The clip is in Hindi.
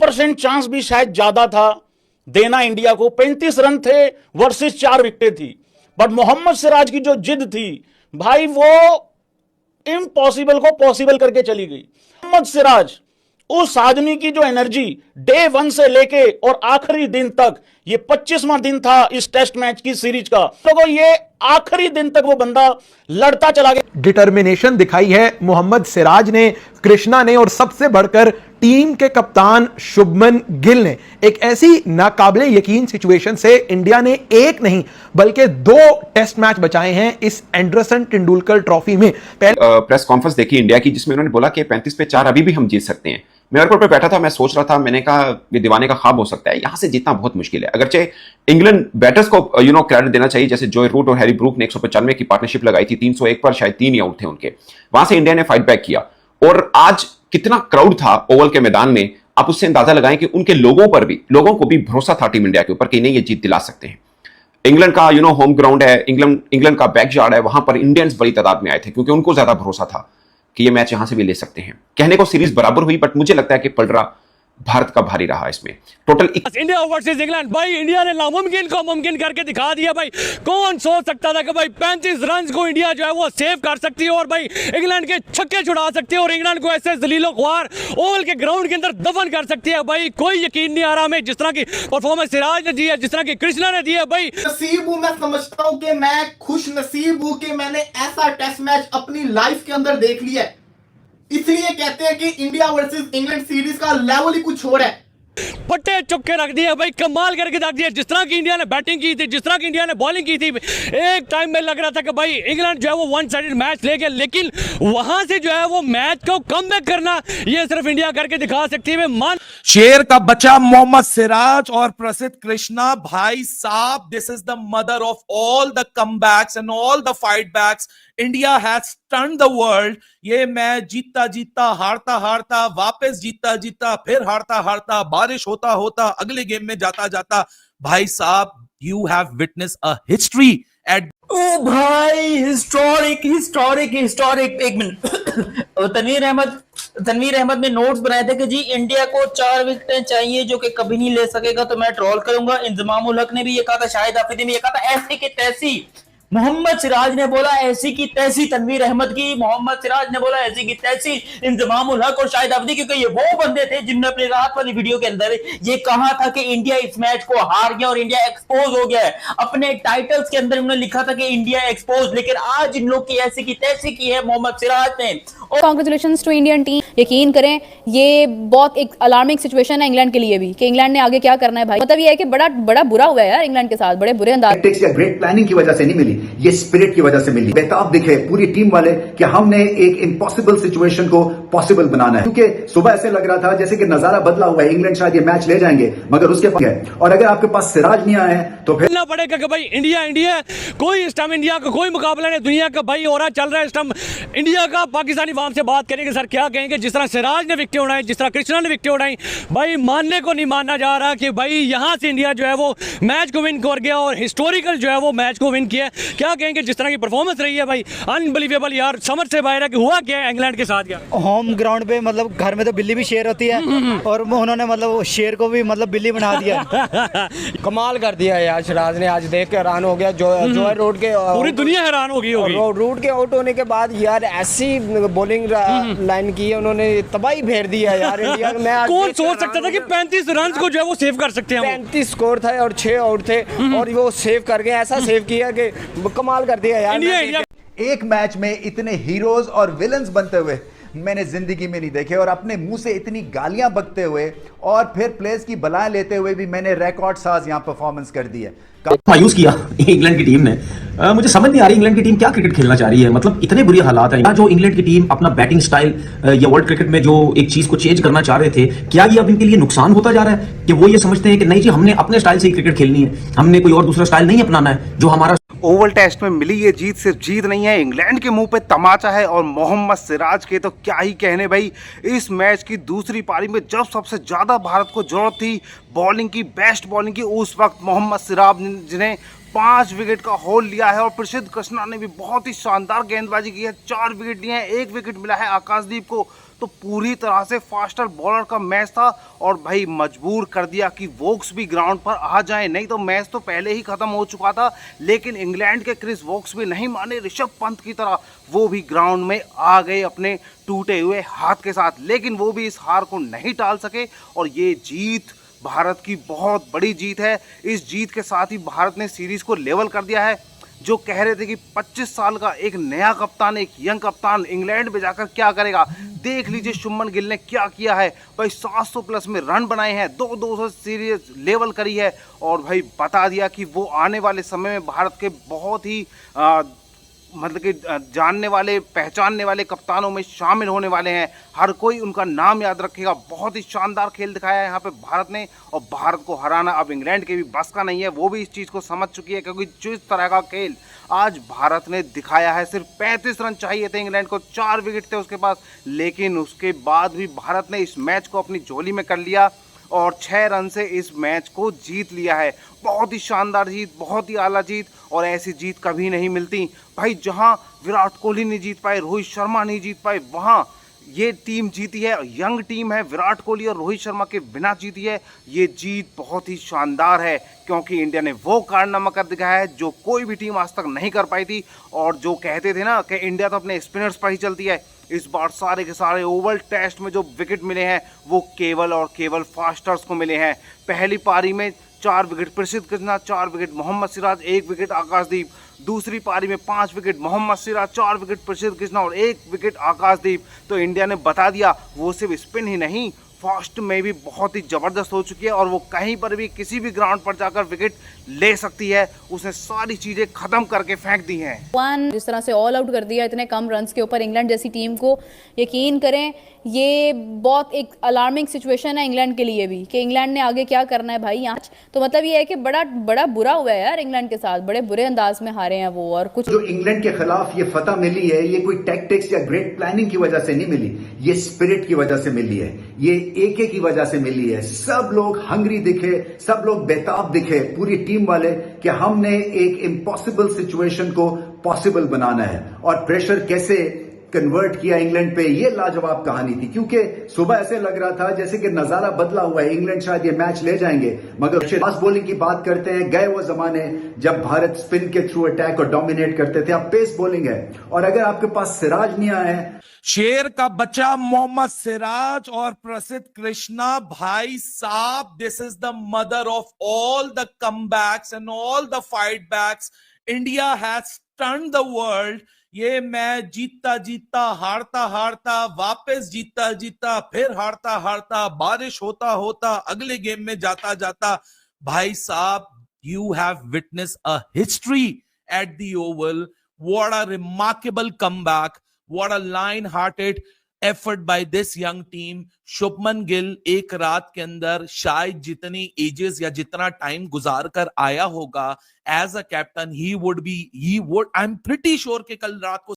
1% चांस भी शायद ज्यादा था देना इंडिया को। 35 रन थे वर्सेस 4 विकेटें थी, बट मोहम्मद सिराज की जो जिद थी भाई, वो इम्पॉसिबल को पॉसिबल करके चली गई। मोहम्मद सिराज, उस आदमी की जो एनर्जी डे 1 से लेके और आखिरी दिन तक, ये 25वां दिन था इस टेस्ट मैच की सीरीज का, तो ये आखिरी दिन तक वो बंदा लड़ता चला गया। डिटर्मिनेशन दिखाई है मोहम्मद सिराज ने, कृष्णा ने, और सबसे बढ़कर टीम के कप्तान शुभमन गिल ने। एक ऐसी नाकाबिले यकीन सिचुएशन से इंडिया ने एक नहीं बल्कि 2 टेस्ट मैच बचाए हैं इस एंडरसन तेंदुलकर ट्रॉफी में। प्रेस कॉन्फ्रेंस देखी इंडिया की, जिसमें उन्होंने बोला कि 35 पे 4 अभी भी हम जीत सकते हैं। मैं एयरपोर्ट पे बैठा था, मैं सोच रहा था, मैंने कहा ये दीवाने का ख्वाब हो सकता है, यहां से जीतना बहुत मुश्किल है। अगरचे इंग्लैंड बैटर्स को क्रेडिट देना चाहिए, जैसे जॉय रूट और हैरी ब्रूक ने 195 की पार्टनरशिप लगाई थी, 301 पर शायद 3 आउट थे उनके, वहां से इंडिया ने फाइट बैक किया। और आज कितना क्राउड था ओवल के मैदान में, आप उससे अंदाजा लगाएं कि उनके लोगों को भी भरोसा था टीम इंडिया के ऊपर कि नहीं, ये जीत दिला सकते हैं। इंग्लैंड का होम ग्राउंड है, इंग्लैंड का बैकयार्ड है, वहां पर इंडियंस बड़ी तादाद में आए थे क्योंकि उनको ज्यादा भरोसा था कि ये मैच यहां से भी ले सकते हैं। कहने को सीरीज बराबर हुई, बट मुझे लगता है कि पलड़ा भारत का भारी रहा इसमें। टोटल इंडिया वर्सेस इंग्लैंड, भाई इंडिया ने नामुमकिन को मुमकिन करके दिखा दिया। भाई कौन सोच सकता था कि भाई 35 रन को इंडिया जो है वो सेव कर सकती है और भाई इंग्लैंड के छक्के छुड़ा सकती है और इंग्लैंड को ऐसे जलीलो ख्वार ओवल के ग्राउंड के अंदर दफन कर सकती है। भाई कोई यकीन नहीं आ रहा हमें, जिस तरह की परफॉर्मेंस सिराज ने दी है, जिस तरह की कृष्णा ने दी है। भाई नसीब हूं, मैं समझता हूं कि मैं खुश नसीब हूं कि मैंने ऐसा टेस्ट मैच अपनी लाइफ के अंदर देख लिया है। इसलिए कहते हैं कि इंडिया वर्सेस इंग्लैंड सीरीज का लेवल ही कुछ और है। पट्टे चुक्के रख दिए भाई, कमाल करके रख दिया। जिस तरह की इंडिया ने बैटिंग की थी, जिस तरह की इंडिया ने बॉलिंग की थी, एक टाइम में लग रहा था कि भाई इंग्लैंड जो है वो 1 साइडेड मैच ले गया, लेकिन वहां से जो है वो मैच को कमबैक करना ये सिर्फ इंडिया करके दिखा सकती है। मान शेर का बच्चा मोहम्मद सिराज और प्रसिद्ध कृष्णा, भाई साहब, this is the mother of all the comebacks and all the fight backs. India has stunned the world. ये मैच जीतता जीतता, हारता हारता, वापस जीतता जीतता, फिर हारता हारता, बारिश होता होता, अगले गेम में जाता जाता, भाई साहब, you have witness a history at. ओ भाई, हिस्टोरिक। एक मिनट तनवीर अहमद ने नोट्स बनाए थे कि जी इंडिया को 4 विकेटें चाहिए जो कि कभी नहीं ले सकेगा तो मैं ट्रोल करूंगा। इंजमाम उल हक ने भी ये कहा था, शाहिद आफरीदी ने ये कहा था, ऐसी की तैसी। मोहम्मद सिराज ने बोला ऐसी की तैसी तनवीर अहमद की, मोहम्मद सिराज ने बोला ऐसी की तैसी इंजमाम उल हक और शाहिद आफरीदी, क्योंकि ये वो बंदे थे जिन्होंने अपनी रात वाली वीडियो के अंदर ये कहा था कि इंडिया इस मैच को हार गया और इंडिया एक्सपोज हो गया है। अपने टाइटल्स के अंदर उन्होंने लिखा था कि इंडिया एक्सपोज, लेकिन आज इन लोग की ऐसी की तैसी की है मोहम्मद सिराज ने। और कांग्रेचुलेशंस टू इंडियन टीम। यकीन करें ये बहुत एक अलार्मिंग सिचुएशन है इंग्लैंड के लिए भी कि इंग्लैंड ने आगे क्या करना है भाई। मतलब ये है कि बड़ा बुरा हुआ है यार इंग्लैंड के साथ, बड़े बुरे अंदाज। ग्रेट प्लानिंग की वजह से नहीं मिली, ये स्पिरिट की वजह से मिली। बेताब दिखे पूरी टीम वाले कि हमने एक इम्पॉसिबल सिचुएशन को पॉसिबल बनाना है, क्योंकि सुबह ऐसे लग रहा था जैसे कि नजारा बदला हुआ है, इंग्लैंड शायद ये मैच ले जाएंगे, मगर उसके पास है। और अगर आपके पास सिराज नहीं आए तो फिर पड़ेगा कि भाई इंडिया कोई इस टाइम इंडिया का कोई मुकाबला नहीं दुनिया का भाई हो रहा चल रहा है इस टाइम इंडिया का। पाकिस्तानी वाम से बात करेंगे, सर क्या कहेंगे? जिस तरह सिराज ने विकेट उड़ाई, जिस तरह कृष्णा ने विकेट उड़ाई, भाई मानने को नहीं माना जा रहा कि भाई यहां से इंडिया जो है वो मैच को विन कर गया और हिस्टोरिकल जो है वो मैच को विन किया। क्या कहेंगे जिस तरह की परफॉर्मेंस रही है भाई, अनबिलीवेबल यार, समझ से बाहर है कि हुआ क्या है इंग्लैंड के साथ। क्या होम ग्राउंड पे, मतलब घर में तो बिल्ली भी शेर होती है और उन्होंने मतलब शेर को भी मतलब बिल्ली बना दिया। कमाल कर दिया यार सिराज ने, आज देख के हैरान हो गया। जो है रोड के पूरी दुनिया हैरान हो गई होगी। रूट के आउट होने के बाद यार ऐसी बॉलिंग लाइन की है उन्होंने, तबाही फेर दी है यार इंडिया में। कौन सोच सकता था कि 35 रन को जो है वो सेव कर सकते हैं। 35 स्कोर था और 6 आउट थे और वो सेव कर गए, ऐसा सेव किया कि कमाल कर दिया यार। एक मैच में इतने हीरोज और विलन्स बनते हुए मैंने जिंदगी में नहीं देखे, और अपने मुंह से इतनी गालियां बकते हुए और फिर प्लेयर्स की बलाएं लेते हुए भी मैंने रिकॉर्ड साज यहां परफॉर्मेंस कर दी है। मायूस किया इंग्लैंड की टीम ने। मुझे समझ नहीं आ रही इंग्लैंड की टीम क्या क्रिकेट खेलना चाह रही है। मतलब इतने बुरे हालात हैं। जो इंग्लैंड की टीम अपना बैटिंग स्टाइल या वर्ल्ड क्रिकेट में जो एक चीज को चेंज करना चाह रहे थे, क्या ये अब इनके लिए नुकसान होता जा रहा है कि वो ये समझते हैं कि नहीं जी हमने अपने स्टाइल से ही क्रिकेट खेलनी है, हमने कोई और दूसरा स्टाइल नहीं अपनाना है जो हमारा। ओवल टेस्ट में मिली ये जीत सिर्फ जीत नहीं है, इंग्लैंड के मुंह पे तमाचा है। और मोहम्मद सिराज के तो क्या ही कहने भाई। इस मैच की दूसरी पारी में जब सबसे ज़्यादा भारत को जरूरत थी बॉलिंग की, बेस्ट बॉलिंग की, उस वक्त मोहम्मद सिराज ने 5 विकेट का होल लिया है। और प्रसिद्ध कृष्णा ने भी बहुत ही शानदार गेंदबाजी की है, 4 विकेट लिए हैं, 1 विकेट मिला है आकाशदीप को। तो पूरी तरह से फास्टर बॉलर का मैच था और भाई मजबूर कर दिया कि वोक्स भी ग्राउंड पर आ जाएं, नहीं तो मैच तो पहले ही खत्म हो चुका था। लेकिन इंग्लैंड के क्रिस वोक्स भी नहीं माने, ऋषभ पंत की तरह वो भी ग्राउंड में आ गए अपने टूटे हुए हाथ के साथ, लेकिन वो भी इस हार को नहीं टाल सके और ये जीत भारत की बहुत बड़ी जीत है। इस जीत के साथ ही भारत ने सीरीज को लेवल कर दिया है। जो कह रहे थे कि 25 साल का एक नया कप्तान, एक यंग कप्तान इंग्लैंड में जाकर क्या करेगा, देख लीजिए शुभमन गिल ने क्या किया है भाई। 700 प्लस में रन बनाए हैं, 200 सीरीज लेवल करी है और भाई बता दिया कि वो आने वाले समय में भारत के बहुत ही मतलब कि जानने वाले पहचानने वाले कप्तानों में शामिल होने वाले हैं। हर कोई उनका नाम याद रखेगा। बहुत ही शानदार खेल दिखाया है यहाँ पे भारत ने और भारत को हराना अब इंग्लैंड के भी बस का नहीं है। वो भी इस चीज़ को समझ चुकी है क्योंकि जिस तरह का खेल आज भारत ने दिखाया है, सिर्फ 35 रन चाहिए थे इंग्लैंड को, 4 विकेट थे उसके पास, लेकिन उसके बाद भी भारत ने इस मैच को अपनी झोली में कर लिया और 6 रन से इस मैच को जीत लिया है। बहुत ही शानदार जीत, बहुत ही आला जीत और ऐसी जीत कभी नहीं मिलती भाई। जहां विराट कोहली नहीं जीत पाए, रोहित शर्मा नहीं जीत पाए, वहां ये टीम जीती है। यंग टीम है, विराट कोहली और रोहित शर्मा के बिना जीती है। ये जीत बहुत ही शानदार है क्योंकि इंडिया ने वो कारनामा कर दिखाया है जो कोई भी टीम आज तक नहीं कर पाई थी। और जो कहते थे ना कि इंडिया तो अपने स्पिनर्स पर ही चलती है, इस बार सारे के सारे ओवल टेस्ट में जो विकेट मिले हैं वो केवल और केवल फास्टर्स को मिले हैं। पहली पारी में 4 विकेट प्रसिद्ध कृष्णा, 4 विकेट मोहम्मद सिराज, 1 विकेट आकाशदीप। दूसरी पारी में 5 विकेट मोहम्मद सिराज, 4 विकेट प्रसिद्ध कृष्णा और 1 विकेट आकाशदीप। तो इंडिया ने बता दिया वो सिर्फ स्पिन ही नहीं, फास्ट में भी बहुत ही ज़बरदस्त हो चुकी है और वो कहीं पर भी किसी भी ग्राउंड पर जाकर विकेट ले सकती है। उसने सारी चीज़ें ख़त्म करके फेंक दी हैं। जिस तरह से ऑल आउट कर दिया इतने कम रन्स के ऊपर इंग्लैंड जैसी टीम को, यकीन करें ये बहुत एक अलार्मिंग सिचुएशन है इंग्लैंड के लिए भी कि इंग्लैंड ने आगे क्या करना है भाई यहाँ। तो मतलब ये है कि बड़ा बुरा हुआ है यार इंग्लैंड के साथ, बड़े बुरे अंदाज में हारे हैं वो। और कुछ जो इंग्लैंड के खिलाफ ये फतह मिली है, ये कोई टैक्टिक्स या ग्रेट प्लानिंग की वजह से नहीं मिली, ये स्पिरिट की वजह से मिली है, ये एके की वजह से मिली है। सब लोग हंग्री दिखे, सब लोग बेताब दिखे, पूरी टीम वाले, कि हमने एक इम्पॉसिबल सिचुएशन को पॉसिबल बनाना है। और प्रेशर कैसे कन्वर्ट किया इंग्लैंड पे, ये लाजवाब कहानी थी। क्योंकि सुबह ऐसे लग रहा था जैसे कि नजारा बदला हुआ है, इंग्लैंड शायद ये मैच ले जाएंगे, मगर फास्ट बॉलिंग की बात करते हैं, गए वो जमाने जब भारत स्पिन के थ्रू अटैक और डोमिनेट करते थे। अब पेस बॉलिंग है और अगर आपके पास सिराज नहीं आया है, शेर का बच्चा मोहम्मद सिराज और प्रसिद्ध कृष्णा, भाई साहब, this is the mother of all the comebacks and all the fight backs. India has stunned the world. ये मैच जीतता जीतता, हारता हारता, वापस जीतता जीतता, फिर हारता हारता, बारिश होता होता, अगले गेम में जाता जाता, भाई साहब, you have witnessed a history at the Oval. What a remarkable comeback. What a line-hearted effort by this young team. Shubman Gill एक रात के अंदर शायद जितनी एजेस या जितना टाइम गुजार कर आया होगा as a captain, I am pretty sure कि कल रात को